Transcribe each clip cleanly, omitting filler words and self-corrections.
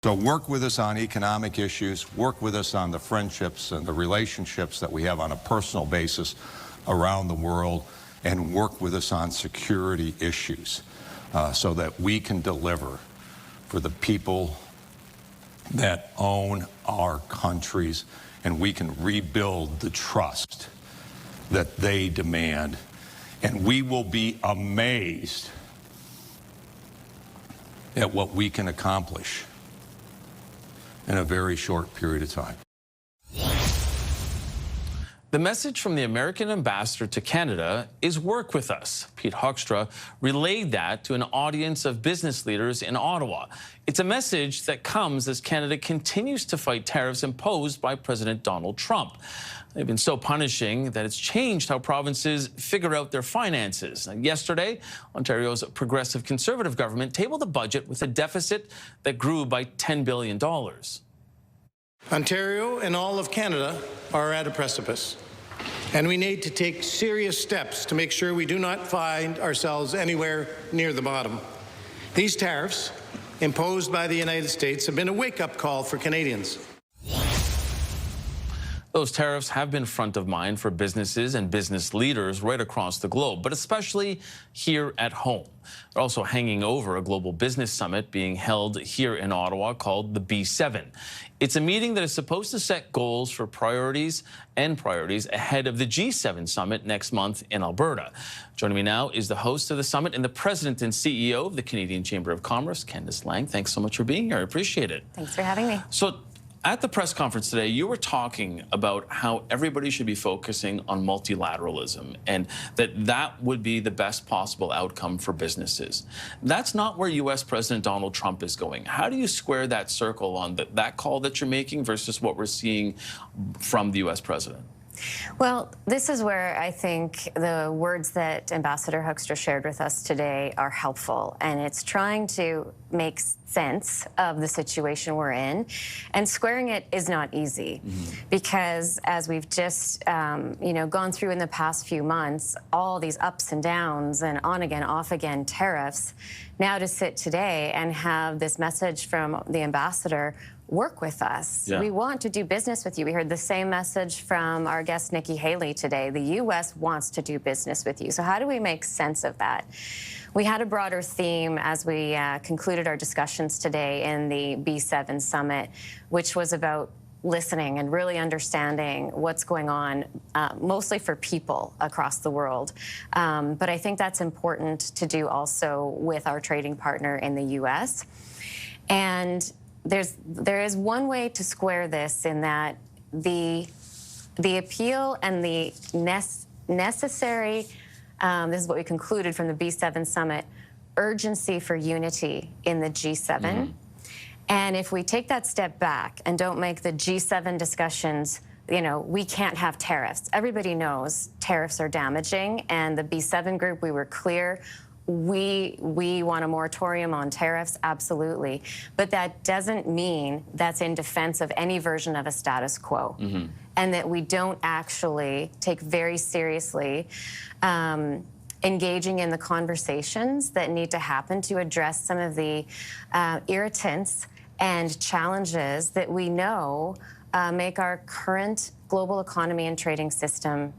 So work with us on economic issues, work with us on the friendships and the relationships that we have on a personal basis around the world, and work with us on security issues so that we can deliver for the people that own our countries, and we can rebuild the trust that they demand. And we will be amazed at what we can accomplish in a very short period of time. The message from the American ambassador to Canada is work with us. Pete Hoekstra relayed that to an audience of business leaders in Ottawa. It's a message that comes as Canada continues to fight tariffs imposed by President Donald Trump. They've been so punishing that it's changed how provinces figure out their finances. Yesterday, Ontario's progressive Conservative government tabled a budget with a deficit that grew by $10 billion. Ontario and all of Canada are at a precipice, and we need to take serious steps to make sure we do not find ourselves anywhere near the bottom. These tariffs, imposed by the United States, have been a wake-up call for Canadians. Those tariffs have been front of mind for businesses and business leaders right across the globe, but especially here at home. They're also hanging over a global business summit being held here in Ottawa called the B7. It's a meeting that is supposed to set goals for priorities ahead of the G7 summit next month in Alberta. Joining me now is the host of the summit and the president and CEO of the Canadian Chamber of Commerce, Candace Laing. Thanks so much for being here. I appreciate it. Thanks for having me. So, at the press conference today, you were talking about how everybody should be focusing on multilateralism and that would be the best possible outcome for businesses. That's not where U.S. President Donald Trump is going. How do you square that circle on that call that you're making versus what we're seeing from the U.S. president? Well, this is where I think the words that Ambassador Hoekstra shared with us today are helpful, and it's trying to make sense of the situation we're in, and squaring it is not easy because as we've just gone through in the past few months, all these ups and downs and on again, off again tariffs, now to sit today and have this message from the ambassador, work with us. Yeah. We want to do business with you. We heard the same message from our guest, Nikki Haley, today. The U.S. wants to do business with you. So how do we make sense of that? We had a broader theme as we concluded our discussions today in the B7 summit, which was about listening and really understanding what's going on, mostly for people across the world. But I think that's important to do also with our trading partner in the U.S. And there is one way to square this in that the appeal and the necessary, this is what we concluded from the B7 summit, urgency for unity in the G7. And if we take that step back and don't make the G7 discussions, we can't have tariffs. Everybody knows tariffs are damaging, and the B7 group, we were clear. We want a moratorium on tariffs, absolutely. But that doesn't mean that's in defense of any version of a status quo. And that we don't actually take very seriously engaging in the conversations that need to happen to address some of the irritants and challenges that we know make our current global economy and trading system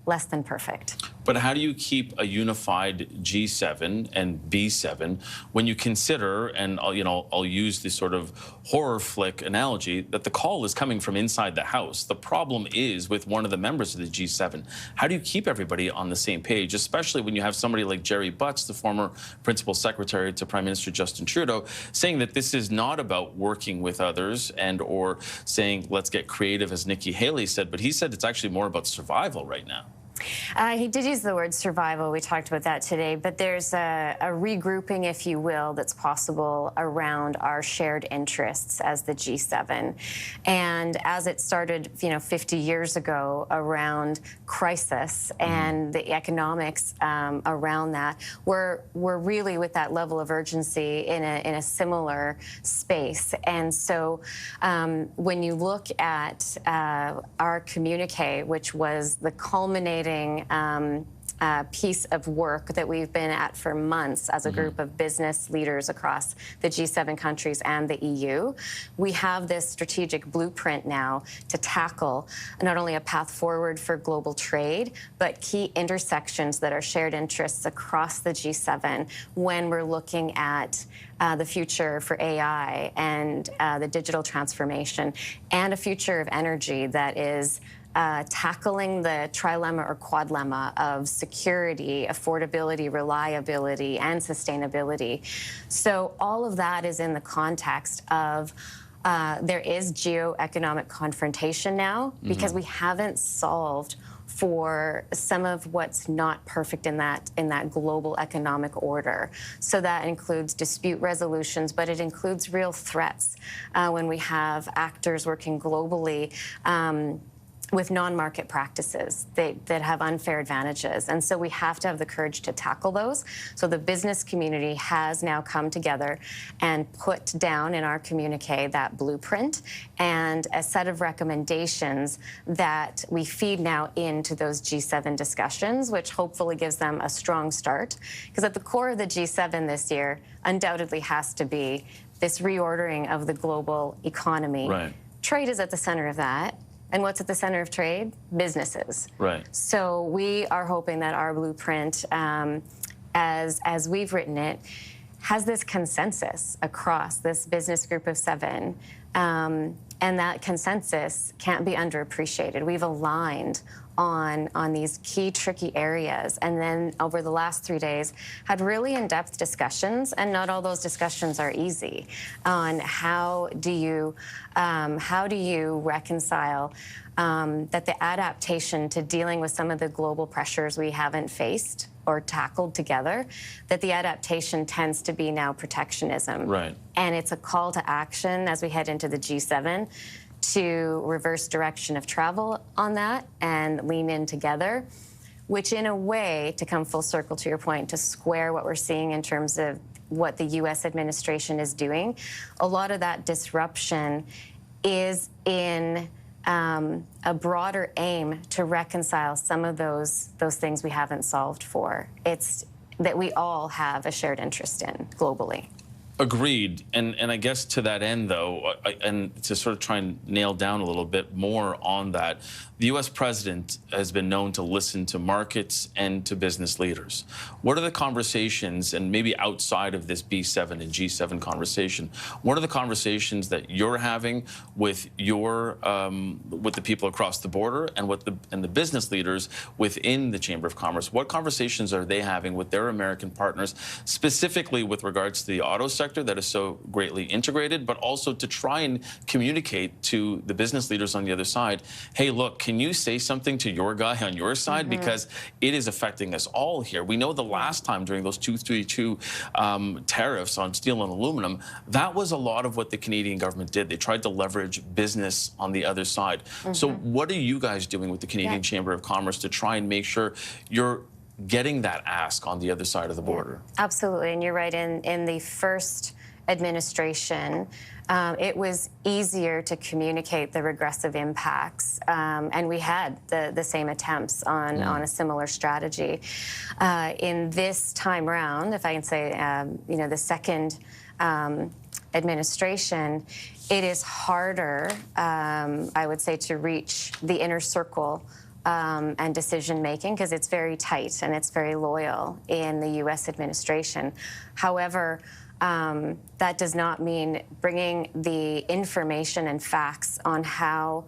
less than perfect. But how do you keep a unified G7 and B7 when you consider, and I'll use this sort of horror flick analogy, that the call is coming from inside the House. The problem is with one of the members of the G7. How do you keep everybody on the same page, especially when you have somebody like Jerry Butts, the former principal secretary to Prime Minister Justin Trudeau, saying that this is not about working with others or saying, let's get creative, as Nikki Haley said, but he said it's actually more about survival right now. He did use the word survival. We talked about that today, but there's a regrouping, if you will, that's possible around our shared interests as the G7. And as it started, 50 years ago around crisis and the economics around that, we're really with that level of urgency in a similar space. And so when you look at our communique, which was the culminating piece of work that we've been at for months as a group of business leaders across the G7 countries and the EU. We have this strategic blueprint now to tackle not only a path forward for global trade, but key intersections that are shared interests across the G7 when we're looking at the future for AI and the digital transformation, and a future of energy that is tackling the trilemma or quadlemma of security, affordability, reliability, and sustainability. So all of that is in the context of there is geoeconomic confrontation now, because we haven't solved for some of what's not perfect in that global economic order. So that includes dispute resolutions, but it includes real threats when we have actors working globally with non-market practices that have unfair advantages. And so we have to have the courage to tackle those. So the business community has now come together and put down in our communique that blueprint and a set of recommendations that we feed now into those G7 discussions, which hopefully gives them a strong start. Because at the core of the G7 this year undoubtedly has to be this reordering of the global economy. Right. Trade is at the center of that. And what's at the center of trade? Businesses. Right. So we are hoping that our blueprint, as we've written it, has this consensus across this business group of 7. And that consensus can't be underappreciated. We've aligned on these key tricky areas, and then over the last 3 days had really in-depth discussions, and not all those discussions are easy, on how do you reconcile that the adaptation to dealing with some of the global pressures we haven't faced or tackled together, that the adaptation tends to be now protectionism. Right. And it's a call to action as we head into the G7 to reverse direction of travel on that and lean in together, which in a way, to come full circle to your point, to square what we're seeing in terms of what the U.S. administration is doing, a lot of that disruption is in a broader aim to reconcile some of those things we haven't solved for. It's that we all have a shared interest in globally. Agreed. And I guess to that end, though, and to sort of try and nail down a little bit more on that, the U.S. president has been known to listen to markets and to business leaders. What are the conversations, and maybe outside of this B7 and G7 conversation, what are the conversations that you're having with your with the people across the border and the business leaders within the Chamber of Commerce? What conversations are they having with their American partners, specifically with regards to the auto sector that is so greatly integrated, but also to try and communicate to the business leaders on the other side, hey, look, can you say something to your guy on your side? Because it is affecting us all here. We know the last time during those 232 tariffs on steel and aluminum, that was a lot of what the Canadian government did. They tried to leverage business on the other side. So what are you guys doing with the Canadian Chamber of Commerce to try and make sure you're getting that ask on the other side of the border? Absolutely, and you're right. In the first administration, it was easier to communicate the regressive impacts, and we had the same attempts on a similar strategy. In this time round, if I can say, the second administration, it is harder, I would say, to reach the inner circle and decision-making, because it's very tight and it's very loyal in the U.S. administration. However, that does not mean bringing the information and facts on how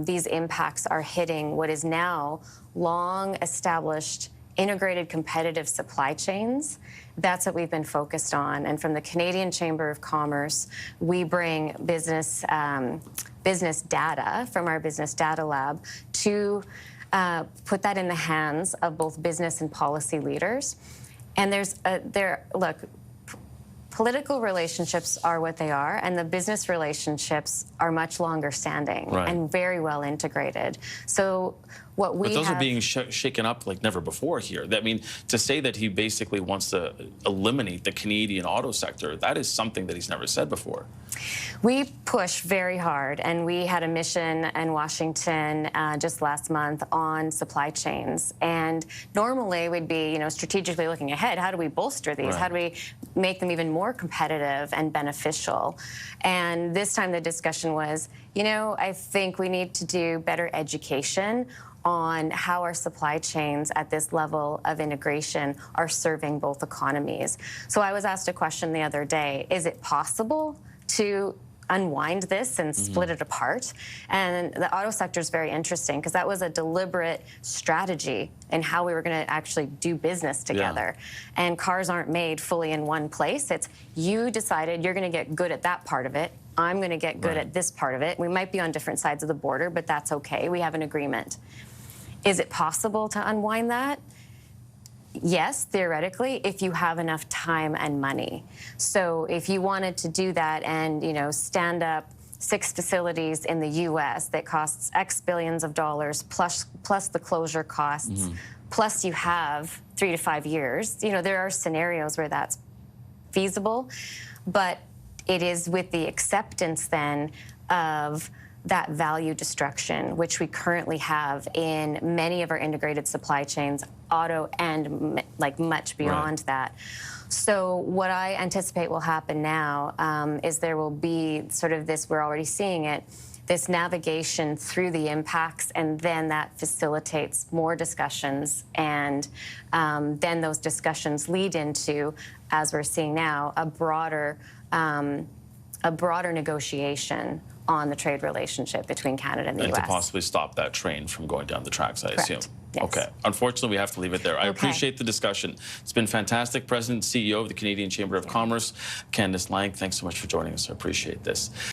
these impacts are hitting what is now long-established integrated competitive supply chains. That's what we've been focused on. And from the Canadian Chamber of Commerce, we bring business data from our business data lab to put that in the hands of both business and policy leaders. And look, political relationships are what they are, and the business relationships are much longer standing Right. and very well integrated. So what we But those have, are being shaken up like never before here. I mean, to say that he basically wants to eliminate the Canadian auto sector, that is something that he's never said before. we push very hard, and we had a mission in Washington just last month on supply chains. And normally we'd be, strategically looking ahead. How do we bolster these? Right. How do we make them even more competitive and beneficial? And this time the discussion was, I think we need to do better education on how our supply chains at this level of integration are serving both economies. So I was asked a question the other day, is it possible to unwind this and split it apart? And the auto sector is very interesting because that was a deliberate strategy in how we were going to actually do business together. And cars aren't made fully in one place. It's you decided you're going to get good at that part of it. I'm going to get good at this part of it. We might be on different sides of the border, but that's okay. We have an agreement. Is it possible to unwind that? Yes, theoretically, if you have enough time and money. So if you wanted to do that and, stand up 6 facilities in the U.S. that costs X billions of dollars plus the closure costs, plus you have 3 to 5 years, there are scenarios where that's feasible, but it is with the acceptance then of that value destruction, which we currently have in many of our integrated supply chains, auto and much beyond that. So what I anticipate will happen now is there will be sort of this, we're already seeing it, this navigation through the impacts, and then that facilitates more discussions, and then those discussions lead into, as we're seeing now, a broader negotiation on the trade relationship between Canada and the U.S. And to possibly stop that train from going down the tracks, I assume. Yes. Okay. Unfortunately, we have to leave it there. I appreciate the discussion. It's been fantastic. President and CEO of the Canadian Chamber of Commerce, Candace Laing, thanks so much for joining us. I appreciate this.